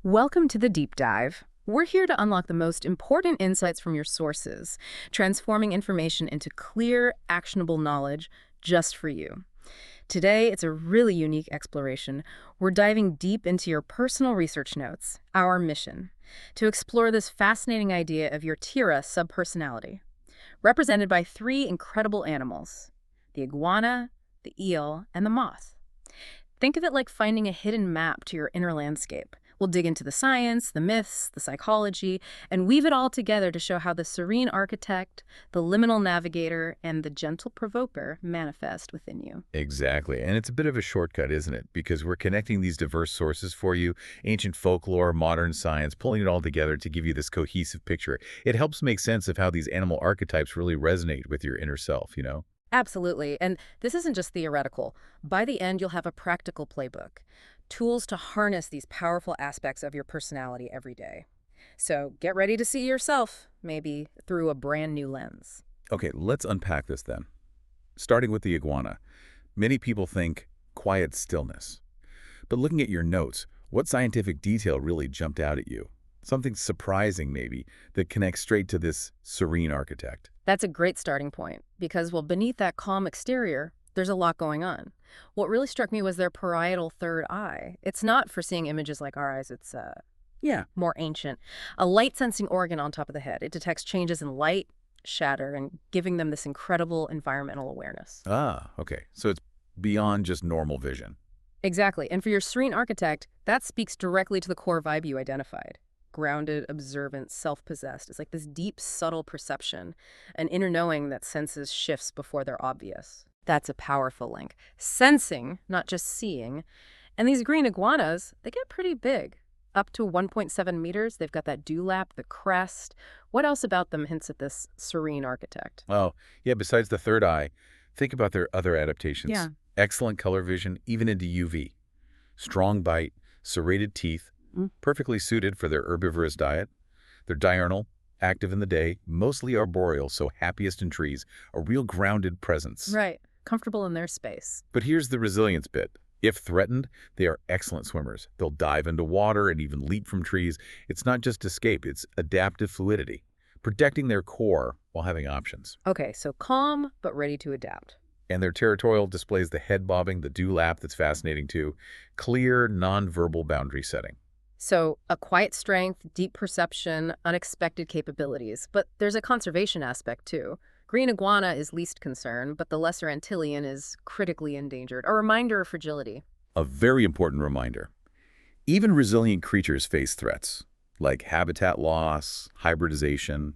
Welcome to the Deep Dive. We're here to unlock the most important insights from your sources, transforming information into clear, actionable knowledge just for you. Today, it's a really unique exploration. We're diving deep into your personal research notes, our mission, to explore this fascinating idea of your Tira subpersonality, represented by three incredible animals: the iguana, the eel, and the moth. Think of it like finding a hidden map to your inner landscape. We'll dig into the science, the myths, the psychology, and weave it all together to show how the serene architect, the liminal navigator, and the gentle provoker manifest within you. Exactly. And it's a bit of a shortcut, isn't it? Because we're connecting these diverse sources for you, ancient folklore, modern science, pulling it all together to give you this cohesive picture. It helps make sense of how these animal archetypes really resonate with your inner self. Absolutely. And this isn't just theoretical. By the end, you'll have a practical playbook, tools to harness these powerful aspects of your personality every day. So get ready to see yourself, maybe through a brand new lens. Okay, let's unpack this then. Starting with the iguana. Many people think quiet stillness. But looking at your notes, what scientific detail really jumped out at you? Something surprising, maybe, that connects straight to this serene architect. That's a great starting point, because, well, beneath that calm exterior, there's a lot going on. What really struck me was their parietal third eye. It's not for seeing images like our eyes, it's more ancient. A light-sensing organ on top of the head. It detects changes in light, shatter, and giving them this incredible environmental awareness. Ah, okay. So it's beyond just normal vision. Exactly. And for your serene architect, that speaks directly to the core vibe you identified. Grounded, observant, self-possessed. It's like this deep, subtle perception, an inner knowing that senses shifts before they're obvious. That's a powerful link. Sensing, not just seeing. And these green iguanas, they get pretty big. Up to 1.7 meters. They've got that dewlap, the crest. What else about them hints at this serene architect? Oh, yeah, besides the third eye, think about their other adaptations. Yeah. Excellent color vision, even into UV. Strong bite, serrated teeth, perfectly suited for their herbivorous diet. They're diurnal, active in the day, mostly arboreal, so happiest in trees, a real grounded presence. Right. Comfortable in their space. But here's the resilience bit. If threatened, they are excellent swimmers. They'll dive into water and even leap from trees. It's not just escape, it's adaptive fluidity, protecting their core while having options. Okay, so calm, but ready to adapt. And their territorial displays the head bobbing, the dewlap that's fascinating too. Clear, non-verbal boundary setting. So a quiet strength, deep perception, unexpected capabilities. But there's a conservation aspect too. Green iguana is least concern, but the lesser Antillean is critically endangered, a reminder of fragility. A very important reminder. Even resilient creatures face threats, like habitat loss, hybridization.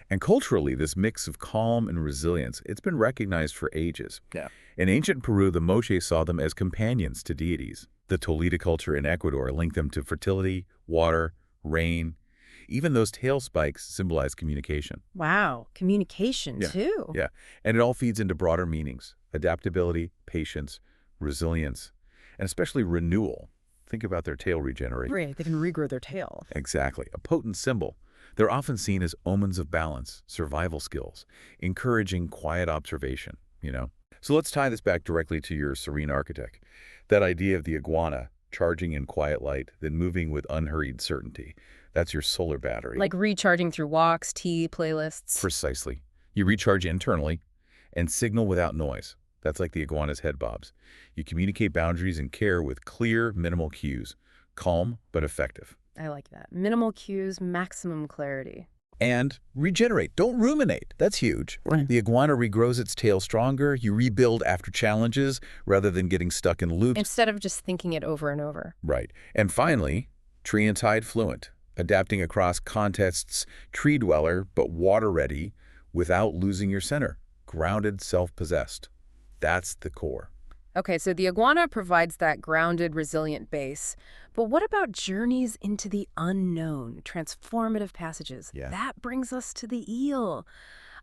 And culturally, this mix of calm and resilience, it's been recognized for ages. Yeah. In ancient Peru, the Moche saw them as companions to deities. The Tolita culture in Ecuador linked them to fertility, water, rain. Even those tail spikes symbolize communication. Wow, communication too. Yeah, and it all feeds into broader meanings: adaptability, patience, resilience, and especially renewal. Think about their tail regeneration. Right, they can regrow their tail. Exactly, a potent symbol. They're often seen as omens of balance, survival skills, encouraging quiet observation. So let's tie this back directly to your serene architect. That idea of the iguana, charging in quiet light, then moving with unhurried certainty. That's your solar battery. Like recharging through walks, tea, playlists. Precisely. You recharge internally and signal without noise. That's like the iguana's head bobs. You communicate boundaries and care with clear, minimal cues. Calm, but effective. I like that. Minimal cues, maximum clarity. And regenerate. Don't ruminate. That's huge. Right. The iguana regrows its tail stronger. You rebuild after challenges rather than getting stuck in loops. Instead of just thinking it over and over. Right. And finally, tree and tide fluent. Adapting across contexts, tree dweller, but water ready without losing your center. Grounded, self-possessed. That's the core. Okay, so the iguana provides that grounded, resilient base. But what about journeys into the unknown, transformative passages? Yeah. That brings us to the eel,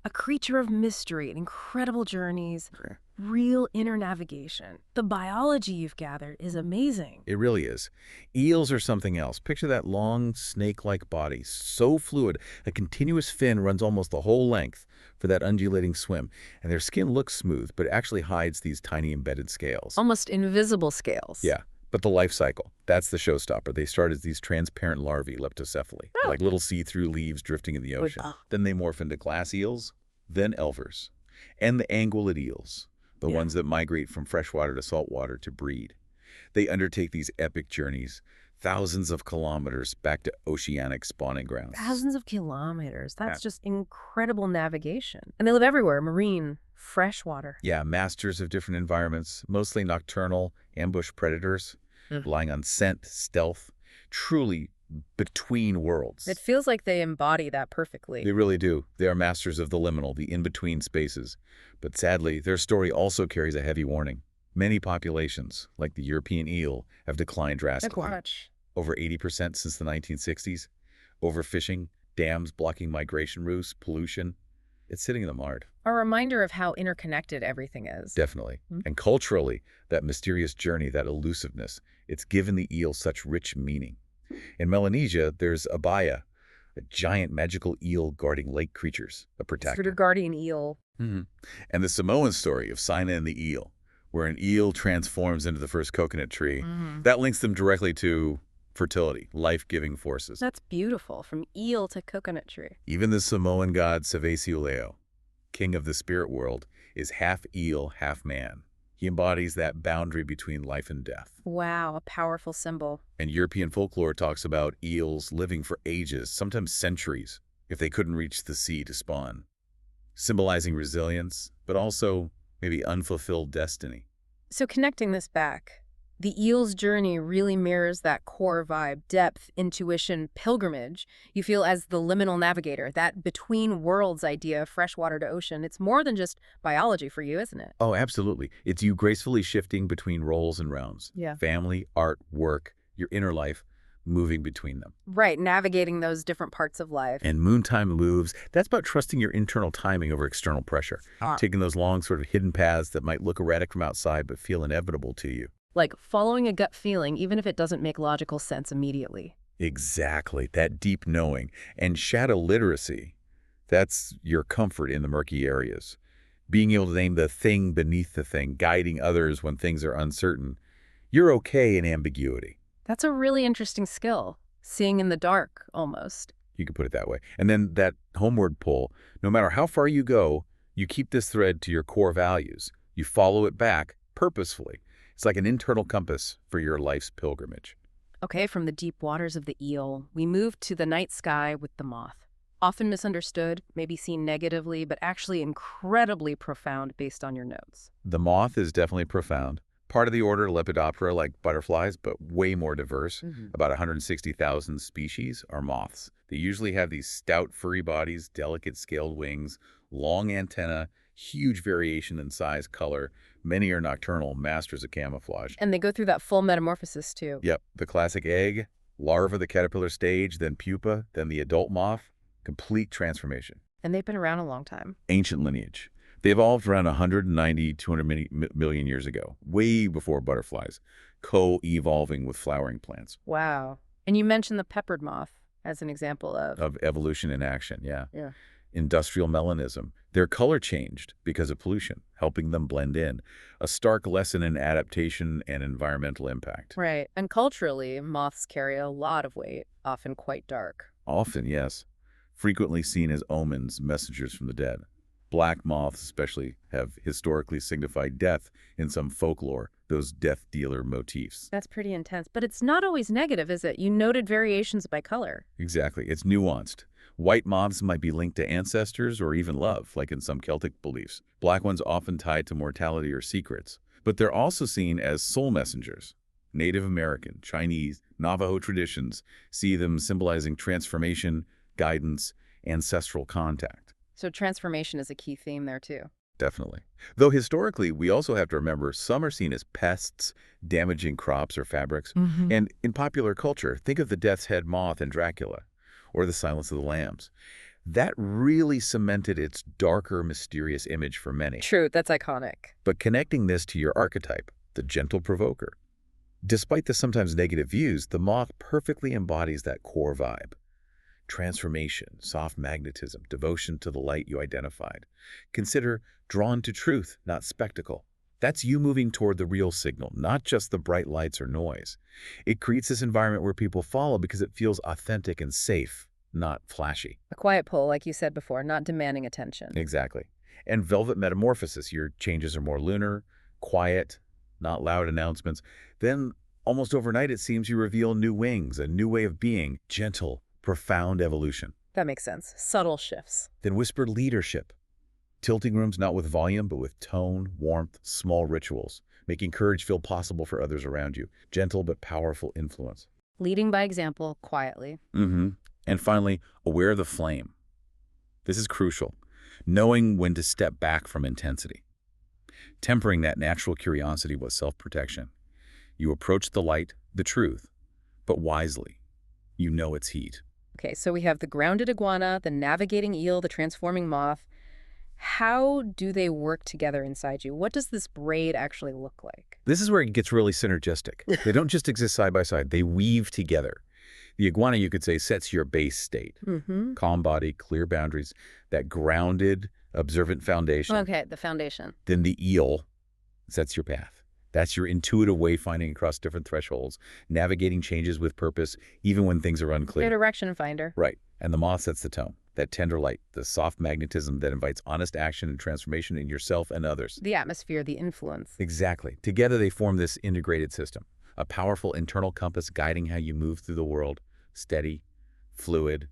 a creature of mystery and incredible journeys, real inner navigation. The biology you've gathered is amazing. It really is. Eels are something else. Picture that long, snake-like body, so fluid, a continuous fin runs almost the whole length for that undulating swim. And their skin looks smooth, but actually hides these tiny embedded scales. Almost invisible scales. Yeah, But the life cycle, that's the showstopper. They start as these transparent larvae, leptocephali, Oh. like little see-through leaves drifting in the ocean. Then they morph into glass eels, then elvers, and the anguillid eels, the ones that migrate from freshwater to saltwater to breed. They undertake these epic journeys, thousands of kilometers back to oceanic spawning grounds. Thousands of kilometers. That's just incredible navigation. And they live everywhere, marine, freshwater. Yeah, masters of different environments, mostly nocturnal, ambush predators, relying on scent, stealth, truly between worlds. It feels like they embody that perfectly. They really do. They are masters of the liminal, the in-between spaces. But sadly, their story also carries a heavy warning. Many populations, like the European eel, have declined drastically. Over 80% since the 1960s. Overfishing, dams blocking migration routes, pollution. It's hitting them hard. A reminder of how interconnected everything is. Definitely. And culturally, that mysterious journey, that elusiveness, it's given the eel such rich meaning. In Melanesia, there's Abaya, a giant magical eel guarding lake creatures, a protector. Sort of guardian eel. And the Samoan story of Sina and the eel, where an eel transforms into the first coconut tree, that links them directly to fertility, life-giving forces. That's beautiful, from eel to coconut tree. Even the Samoan god Savesiuleo, king of the spirit world, is half eel, half man. He embodies that boundary between life and death. Wow, a powerful symbol. And European folklore talks about eels living for ages, sometimes centuries, if they couldn't reach the sea to spawn, symbolizing resilience, but also maybe unfulfilled destiny. So connecting this back, the eel's journey really mirrors that core vibe, depth, intuition, pilgrimage. You feel as the liminal navigator, that between worlds idea, freshwater to ocean. It's more than just biology for you, isn't it? Oh, absolutely. It's you gracefully shifting between roles and realms. Yeah. Family, art, work, your inner life, moving between them. Right, navigating those different parts of life. And Moontime moves, that's about trusting your internal timing over external pressure. Taking those long sort of hidden paths that might look erratic from outside but feel inevitable to you. Like following a gut feeling, even if it doesn't make logical sense immediately. Exactly, that deep knowing. And shadow literacy, that's your comfort in the murky areas. Being able to name the thing beneath the thing, guiding others when things are uncertain. You're okay in ambiguity. That's a really interesting skill. Seeing in the dark, almost. You could put it that way. And then that homeward pull, no matter how far you go, you keep this thread to your core values. You follow it back purposefully. It's like an internal compass for your life's pilgrimage. Okay, from the deep waters of the eel, we move to the night sky with the moth. Often misunderstood, maybe seen negatively, but actually incredibly profound based on your notes. The moth is definitely profound. Part of the order Lepidoptera, like butterflies, but way more diverse. About 160,000 species are moths. They usually have these stout, furry bodies, delicate scaled wings, long antennae, huge variation in size, color. Many are nocturnal, masters of camouflage. And they go through that full metamorphosis, too. Yep, the classic egg, larva, the caterpillar stage, then pupa, then the adult moth. Complete transformation. And they've been around a long time. Ancient lineage. They evolved around 190, 200 million years ago, way before butterflies, co-evolving with flowering plants. Wow. And you mentioned the peppered moth as an example Of evolution in action, yeah. Yeah. Industrial melanism. Their color changed because of pollution, helping them blend in. A stark lesson in adaptation and environmental impact. Right. And culturally, moths carry a lot of weight, often quite dark. Often, yes. Frequently seen as omens, messengers from the dead. Black moths especially have historically signified death in some folklore, those death dealer motifs. That's pretty intense. But it's not always negative, is it? You noted variations by color. Exactly. It's nuanced. White moths might be linked to ancestors or even love, like in some Celtic beliefs. Black ones often tied to mortality or secrets. But they're also seen as soul messengers. Native American, Chinese, Navajo traditions see them symbolizing transformation, guidance, ancestral contact. So transformation is a key theme there, too. Definitely. Though historically, we also have to remember some are seen as pests, damaging crops or fabrics. And in popular culture, think of the death's head moth in Dracula, or the Silence of the Lambs. That really cemented its darker, mysterious image for many. True, that's iconic. But connecting this to your archetype, the gentle provoker. Despite the sometimes negative views, the moth perfectly embodies that core vibe. Transformation, soft magnetism, devotion to the light you identified. Consider drawn to truth, not spectacle. That's you moving toward the real signal, not just the bright lights or noise. It creates this environment where people follow because it feels authentic and safe, not flashy. A quiet pull, like you said before, not demanding attention. Exactly. And velvet metamorphosis, your changes are more lunar, quiet, not loud announcements. Then, almost overnight, it seems you reveal new wings, a new way of being, gentle, profound evolution. That makes sense. Subtle shifts. Then whispered leadership. Tilting rooms not with volume, but with tone, warmth, small rituals, making courage feel possible for others around you. Gentle but powerful influence. Leading by example, quietly. And finally, aware of the flame. This is crucial. Knowing when to step back from intensity. Tempering that natural curiosity with self-protection. You approach the light, the truth, but wisely. You know its heat. Okay, so we have the grounded iguana, the navigating eel, the transforming moth. How do they work together inside you? What does this braid actually look like? This is where it gets really synergistic. They don't just exist side by side. They weave together. The iguana, you could say, sets your base state. Calm body, clear boundaries, that grounded, observant foundation. Okay, the foundation. Then the eel sets your path. That's your intuitive wayfinding across different thresholds, navigating changes with purpose, even when things are unclear. Your direction finder. Right. And the moth sets the tone. That tender light, the soft magnetism that invites honest action and transformation in yourself and others. The atmosphere, the influence. Exactly. Together they form this integrated system, a powerful internal compass guiding how you move through the world, steady, fluid,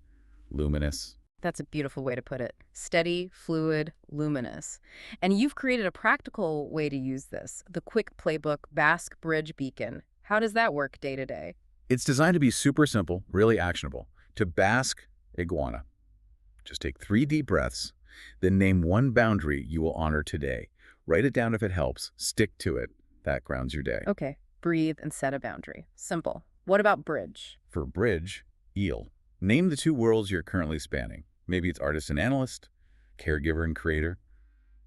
luminous. That's a beautiful way to put it. Steady, fluid, luminous. And you've created a practical way to use this, the quick playbook Basque Bridge Beacon. How does that work day to day? It's designed to be super simple, really actionable. To Basque iguana. Just take 3 deep breaths, then name one boundary you will honor today. Write it down if it helps. Stick to it. That grounds your day. Okay, breathe and set a boundary. Simple. What about bridge? For bridge, eel. Name the 2 worlds you're currently spanning. Maybe it's artist and analyst, caregiver and creator,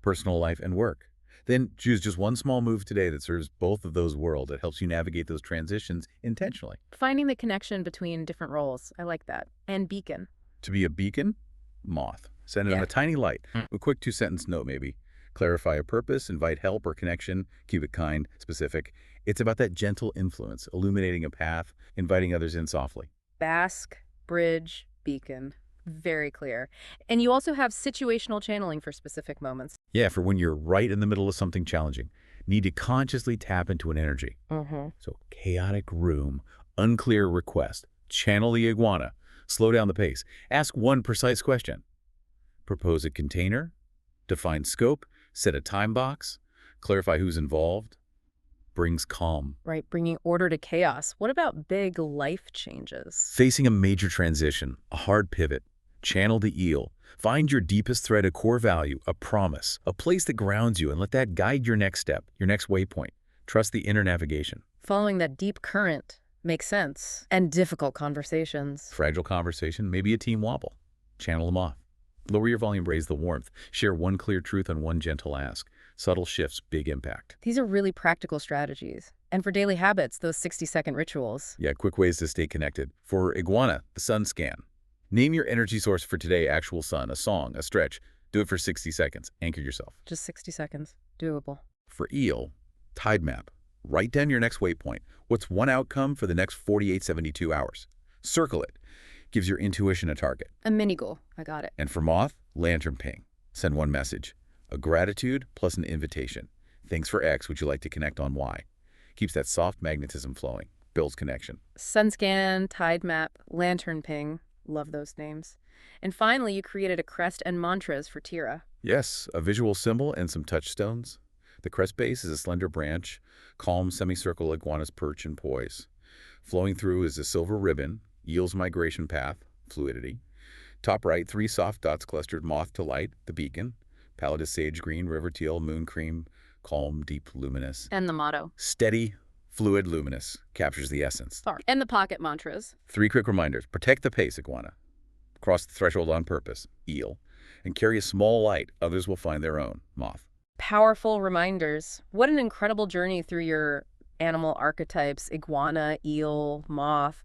personal life and work. Then choose just one small move today that serves both of those worlds. It helps you navigate those transitions intentionally. Finding the connection between different roles. I like that. And beacon. To be a beacon, moth. Send it on a tiny light. A quick 2-sentence note maybe. Clarify a purpose, invite help or connection, keep it kind, specific. It's about that gentle influence, illuminating a path, inviting others in softly. Basque, bridge, beacon. Very clear. And you also have situational channeling for specific moments. Yeah, for when you're right in the middle of something challenging. Need to consciously tap into an energy. So chaotic room, unclear request. Channel the iguana. Slow down the pace. Ask one precise question. Propose a container. Define scope. Set a time box. Clarify who's involved. Brings calm. Right, bringing order to chaos. What about big life changes? Facing a major transition, a hard pivot. Channel the eel. Find your deepest thread, a core value, a promise, a place that grounds you, and let that guide your next step, your next waypoint. Trust the inner navigation. Following that deep current makes sense. And difficult conversations. Fragile conversation, maybe a team wobble. Channel them off. Lower your volume, raise the warmth. Share one clear truth and one gentle ask. Subtle shifts, big impact. These are really practical strategies. And for daily habits, those 60-second rituals. Yeah, quick ways to stay connected. For iguana, the sun scan. Name your energy source for today, actual sun, a song, a stretch. Do it for 60 seconds. Anchor yourself. Just 60 seconds. Doable. For eel, tide map. Write down your next waypoint. What's one outcome for the next 48, 72 hours? Circle it. Gives your intuition a target. A mini goal. I got it. And for moth, lantern ping. Send one message. A gratitude plus an invitation. Thanks for X, would you like to connect on Y? Keeps that soft magnetism flowing. Builds connection. Sunscan, tide map, lantern ping. Love those names. And finally, you created a crest and mantras for Tira. Yes, a visual symbol and some touchstones. The crest base is a slender branch, calm semicircle iguana's perch and poise. Flowing through is a silver ribbon, eel's migration path, fluidity. Top right, 3 soft dots clustered, moth to light, the beacon. Palette is sage green, river teal, moon cream, calm, deep, luminous. And the motto. Steady, fluid, luminous. Captures the essence. And the pocket mantras. 3 quick reminders. Protect the pace, iguana. Cross the threshold on purpose, eel. And carry a small light. Others will find their own, moth. Powerful reminders. What an incredible journey through your animal archetypes, iguana, eel, moth.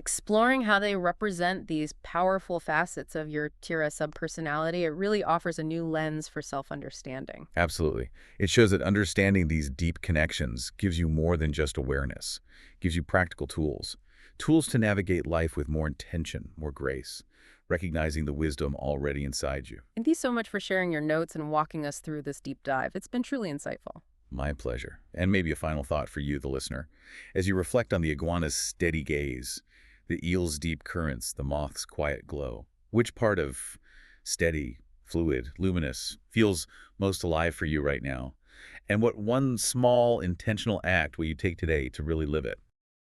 Exploring how they represent these powerful facets of your Tira subpersonality, it really offers a new lens for self-understanding. Absolutely. It shows that understanding these deep connections gives you more than just awareness, gives you practical tools. Tools to navigate life with more intention, more grace, recognizing the wisdom already inside you. Thank you so much for sharing your notes and walking us through this deep dive. It's been truly insightful. My pleasure. And maybe a final thought for you, the listener. As you reflect on the iguana's steady gaze, the eel's deep currents, the moth's quiet glow, which part of steady, fluid, luminous feels most alive for you right now? And what one small intentional act will you take today to really live it?